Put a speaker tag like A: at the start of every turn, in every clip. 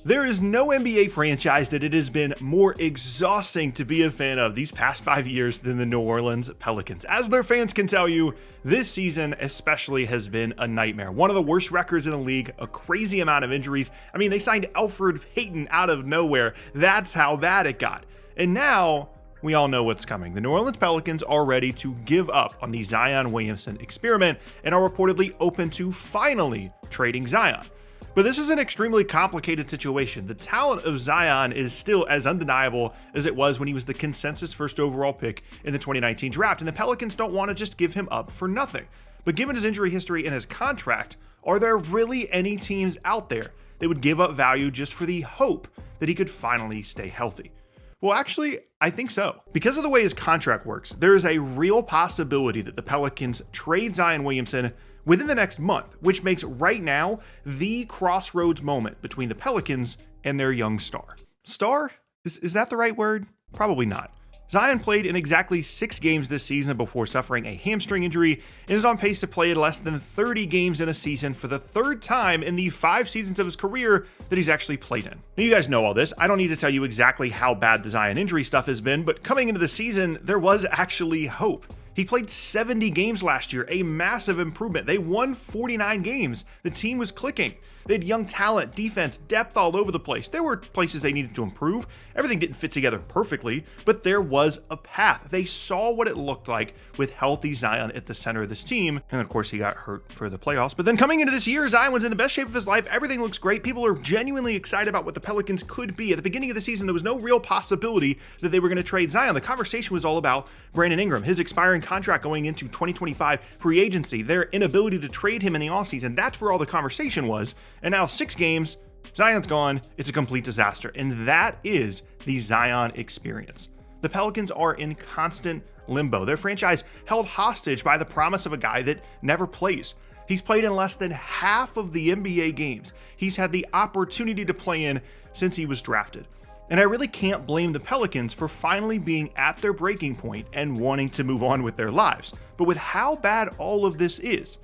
A: There is no NBA franchise that it has been more exhausting to be a fan of these past 5 years than the New Orleans Pelicans. As their fans can tell you, this season especially has been a nightmare. One of the worst records in the league, a crazy amount of injuries. I mean, they signed Elfriid Payton out of nowhere. That's how bad it got. And now, we all know what's coming. The New Orleans Pelicans are ready to give up on the Zion Williamson experiment and are reportedly open to finally trading Zion. But this is an extremely complicated situation. The talent of Zion is still as undeniable as it was when he was the consensus first overall pick in the 2019 draft, and the Pelicans don't want to just give him up for nothing. But given his injury history and his contract, are there really any teams out there that would give up value just for the hope that he could finally stay healthy? Well, actually, I think so. Because of the way his contract works, there is a real possibility that the Pelicans trade Zion Williamson within the next month, which makes right now the crossroads moment between the Pelicans and their young star. Star? Is that the right word? Probably not. Zion played in exactly 6 games this season before suffering a hamstring injury and is on pace to play less than 30 games in a season for the 3rd time in the 5 seasons of his career that he's actually played in. Now, you guys know all this. I don't need to tell you exactly how bad the Zion injury stuff has been, but coming into the season, there was actually hope. He played 70 games last year, a massive improvement. They won 49 games. The team was clicking. They had young talent, defense, depth all over the place. There were places they needed to improve. Everything didn't fit together perfectly, but there was a path. They saw what it looked like with healthy Zion at the center of this team. And of course, he got hurt for the playoffs. But then coming into this year, Zion was in the best shape of his life. Everything looks great. People are genuinely excited about what the Pelicans could be. At the beginning of the season, there was no real possibility that they were going to trade Zion. The conversation was all about Brandon Ingram, his expiring contract going into 2025 free agency, their inability to trade him in the offseason. That's where all the conversation was. And now 6 games, Zion's gone. It's a complete disaster. And that is the Zion experience. The Pelicans are in constant limbo. Their franchise held hostage by the promise of a guy that never plays. He's played in less than half of the NBA games he's had the opportunity to play in since he was drafted. And I really can't blame the Pelicans for finally being at their breaking point and wanting to move on with their lives. But with how bad all of this is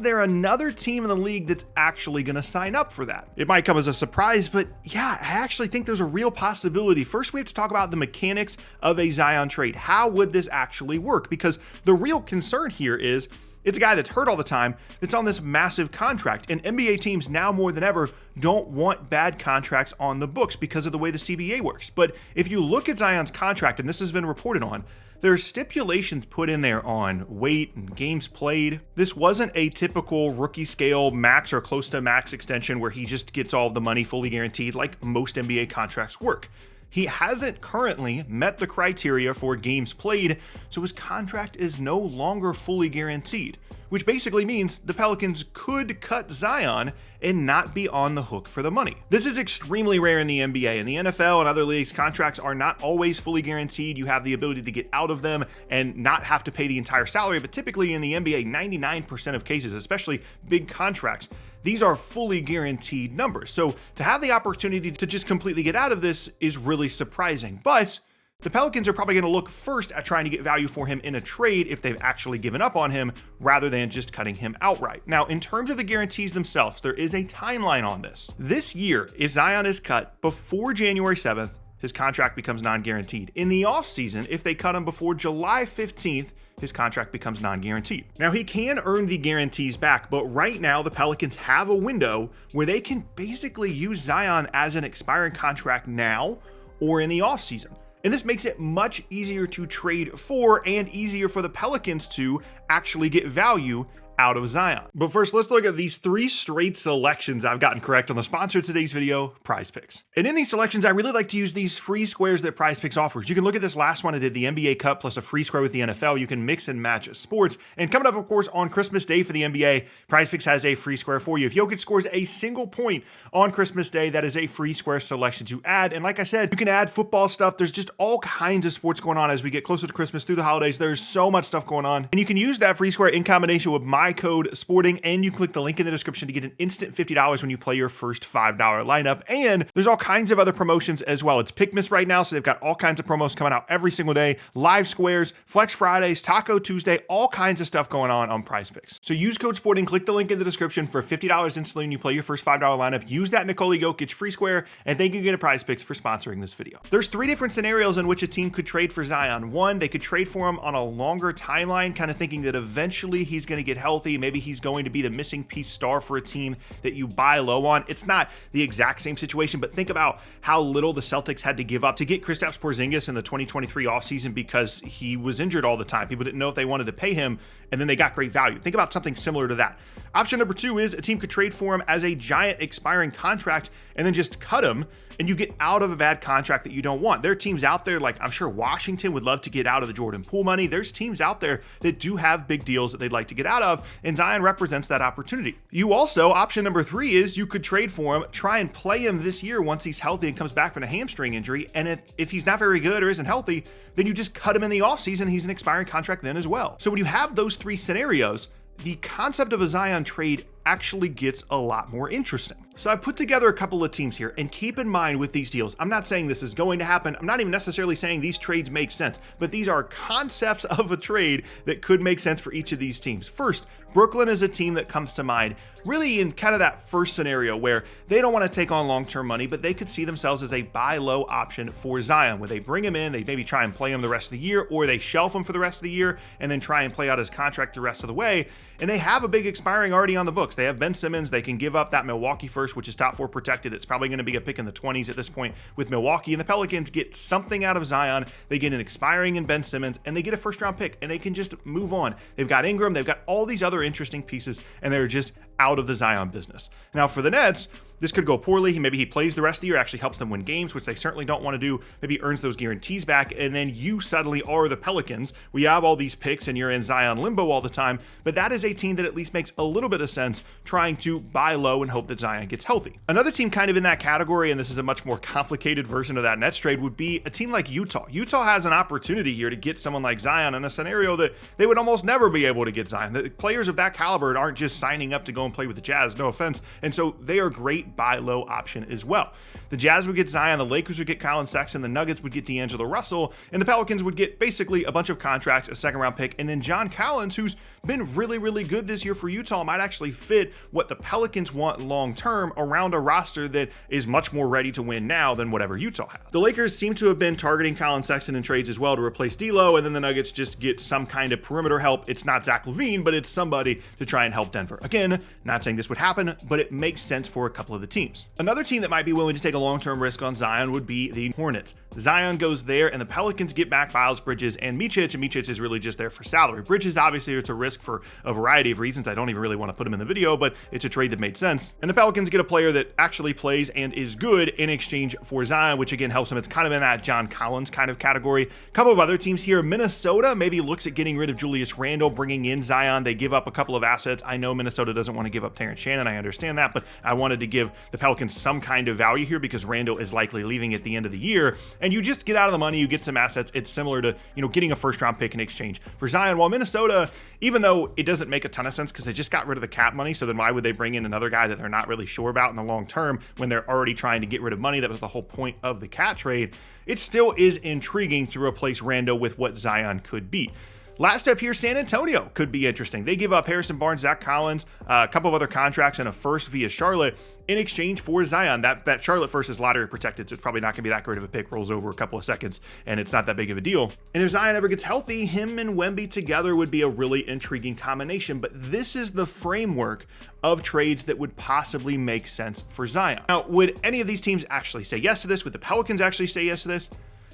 A: there another team in the league that's actually going to sign up for that? It might come as a surprise, but yeah, I actually think there's a real possibility. First, we have to talk about the mechanics of a Zion trade. How would this actually work? Because the real concern here is it's a guy that's hurt all the time that's on this massive contract, and NBA teams now more than ever don't want bad contracts on the books because of the way the CBA works. But if you look at Zion's contract, and this has been reported on, there are stipulations put in there on weight and games played. This wasn't a typical rookie scale max or close to max extension where he just gets all of the money fully guaranteed like most NBA contracts work. He hasn't currently met the criteria for games played, so his contract is no longer fully guaranteed, which basically means the Pelicans could cut Zion and not be on the hook for the money. This is extremely rare in the NBA. In the NFL and other leagues, contracts are not always fully guaranteed. You have the ability to get out of them and not have to pay the entire salary, but typically in the NBA, 99% of cases, especially big contracts, these are fully guaranteed numbers. So to have the opportunity to just completely get out of this is really surprising. But the Pelicans are probably going to look first at trying to get value for him in a trade if they've actually given up on him rather than just cutting him outright. Now, in terms of the guarantees themselves, there is a timeline on this. This year, if Zion is cut before January 7th, his contract becomes non-guaranteed. In the offseason, if they cut him before July 15th, his contract becomes non-guaranteed. Now, he can earn the guarantees back, but right now the Pelicans have a window where they can basically use Zion as an expiring contract now or in the offseason. And this makes it much easier to trade for and easier for the Pelicans to actually get value out of Zion. But first, let's look at these 3 straight selections I've gotten correct on the sponsor of today's video, Prize Picks. And in these selections, I really like to use these free squares that Prize Picks offers. You can look at this last one. I did the NBA Cup plus a free square with the NFL. You can mix and match sports. And coming up, of course, on Christmas Day for the NBA, Prize Picks has a free square for you. If Jokic scores a single point on Christmas Day, that is a free square selection to add. And like I said, you can add football stuff. There's just all kinds of sports going on as we get closer to Christmas through the holidays. There's so much stuff going on. And you can use that free square in combination with my my code SPORTING, and you click the link in the description to get an instant $50 when you play your first $5 lineup. And there's all kinds of other promotions as well. It's Pickmas right now, so they've got all kinds of promos coming out every single day. Live squares, Flex Fridays, Taco Tuesday, all kinds of stuff going on Prize Picks. So use code SPORTING, click the link in the description for $50 instantly when you play your first $5 lineup. Use that Nikola Jokic free square, and thank you again to Prize Picks for sponsoring this video. There's 3 different scenarios in which a team could trade for Zion. One, they could trade for him on a longer timeline, kind of thinking that eventually he's going to get healthy. Maybe he's going to be the missing piece star for a team that you buy low on. It's not the exact same situation, but think about how little the Celtics had to give up to get Kristaps Porzingis in the 2023 offseason because he was injured all the time. People didn't know if they wanted to pay him, and then they got great value. Think about something similar to that. Option number 2 is a team could trade for him as a giant expiring contract and then just cut him, and you get out of a bad contract that you don't want. There are teams out there, like I'm sure Washington would love to get out of the Jordan Poole money. There's teams out there that do have big deals that they'd like to get out of, and Zion represents that opportunity. You also, option number 3 is you could trade for him, try and play him this year once he's healthy and comes back from a hamstring injury, and if he's not very good or isn't healthy, then you just cut him in the offseason. He's an expiring contract then as well. So when you have those 3 scenarios, the concept of a Zion trade actually gets a lot more interesting. So I put together a couple of teams here, and keep in mind with these deals, I'm not saying this is going to happen. I'm not even necessarily saying these trades make sense, but these are concepts of a trade that could make sense for each of these teams. First, Brooklyn is a team that comes to mind really in kind of that first scenario where they don't want to take on long-term money, but they could see themselves as a buy low option for Zion, where they bring him in, they maybe try and play him the rest of the year, or they shelf him for the rest of the year and then try and play out his contract the rest of the way. And they have a big expiring already on the books. They have Ben Simmons. They can give up that Milwaukee first, which is top 4 protected. It's probably going to be a pick in the 20s at this point with Milwaukee, and the Pelicans get something out of Zion. They get an expiring in Ben Simmons, and they get a first-round pick, and they can just move on. They've got Ingram. They've got all these other interesting pieces, and they're just out of the Zion business. Now for the Nets, this could go poorly. Maybe he plays the rest of the year, actually helps them win games, which they certainly don't want to do. Maybe earns those guarantees back, and then you suddenly are the Pelicans. We have all these picks, and you're in Zion limbo all the time, but that is a team that at least makes a little bit of sense trying to buy low and hope that Zion gets healthy. Another team kind of in that category, and this is a much more complicated version of that Nets trade, would be a team like Utah. Utah has an opportunity here to get someone like Zion in a scenario that they would almost never be able to get Zion. The players of that caliber aren't just signing up to go and play with the Jazz, no offense, and so they are great buy low option as well. The Jazz would get Zion, the Lakers would get Colin Sexton, the Nuggets would get D'Angelo Russell, and the Pelicans would get basically a bunch of contracts, a second-round pick, and then John Collins, who's been really, really good this year for Utah, might actually fit what the Pelicans want long-term around a roster that is much more ready to win now than whatever Utah has. The Lakers seem to have been targeting Colin Sexton in trades as well to replace D'Lo, and then the Nuggets just get some kind of perimeter help. It's not Zach LaVine, but it's somebody to try and help Denver. Again, not saying this would happen, but it makes sense for a couple of the teams. Another team that might be willing to take a long-term risk on Zion would be the Hornets. Zion goes there, and the Pelicans get back Miles Bridges and Micic is really just there for salary. Bridges, obviously, it's a risk for a variety of reasons. I don't even really want to put him in the video, but it's a trade that made sense. And the Pelicans get a player that actually plays and is good in exchange for Zion, which again helps him. It's kind of in that John Collins kind of category. A couple of other teams here. Minnesota maybe looks at getting rid of Julius Randle, bringing in Zion. They give up a couple of assets. I know Minnesota doesn't want to give up Terrence Shannon. I understand that, but I wanted to give the Pelicans some kind of value here because Randle is likely leaving at the end of the year, and you just get out of the money, you get some assets. It's similar to, getting a first-round pick in exchange for Zion. While Minnesota, even though it doesn't make a ton of sense because they just got rid of the cap money, so then why would they bring in another guy that they're not really sure about in the long term when they're already trying to get rid of money? That was the whole point of the cat trade. It still is intriguing to replace Randle with what Zion could be. Last step here, San Antonio could be interesting. They give up Harrison Barnes, Zach Collins, a couple of other contracts, and a first via Charlotte in exchange for Zion. That Charlotte first is lottery protected, so it's probably not going to be that great of a pick. Rolls over a couple of seconds, and it's not that big of a deal. And if Zion ever gets healthy, him and Wemby together would be a really intriguing combination. But this is the framework of trades that would possibly make sense for Zion. Now, would any of these teams actually say yes to this? Would the Pelicans actually say yes to this?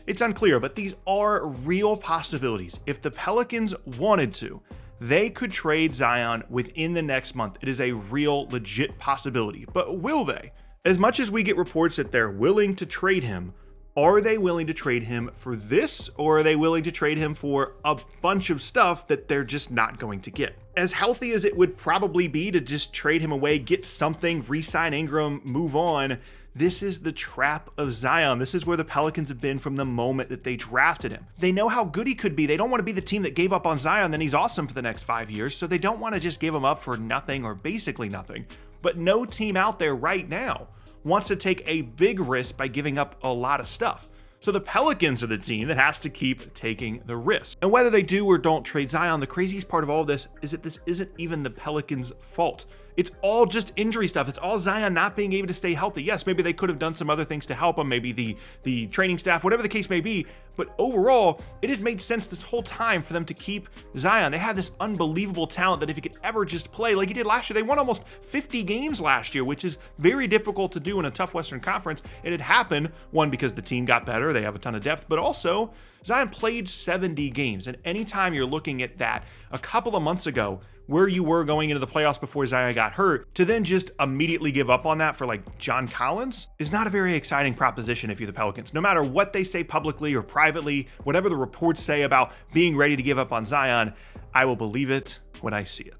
A: It's unclear, but these are real possibilities. If the Pelicans wanted to, they could trade Zion within the next month. It is a real, legit possibility. But will they? As much as we get reports that they're willing to trade him, are they willing to trade him for this, or are they willing to trade him for a bunch of stuff that they're just not going to get? As healthy as it would probably be to just trade him away, get something, re-sign Ingram, move on, this is the trap of Zion. This is where the Pelicans have been from the moment that they drafted him. They know how good he could be. They don't want to be the team that gave up on Zion, then he's awesome for the next 5 years, so they don't want to just give him up for nothing or basically nothing. But no team out there right now wants to take a big risk by giving up a lot of stuff. So the Pelicans are the team that has to keep taking the risk. And whether they do or don't trade Zion, the craziest part of all of this is that this isn't even the Pelicans' fault. It's all just injury stuff. It's all Zion not being able to stay healthy. Yes, maybe they could have done some other things to help him, maybe the training staff, whatever the case may be. But overall, it has made sense this whole time for them to keep Zion. They have this unbelievable talent that if he could ever just play like he did last year, they won almost 50 games last year, which is very difficult to do in a tough Western Conference. It had happened, one, because the team got better, they have a ton of depth, but also Zion played 70 games. And anytime you're looking at that a couple of months ago, where you were going into the playoffs before Zion got hurt, to then just immediately give up on that for like John Collins is not a very exciting proposition if you're the Pelicans. No matter what they say publicly or privately, whatever the reports say about being ready to give up on Zion, I will believe it when I see it.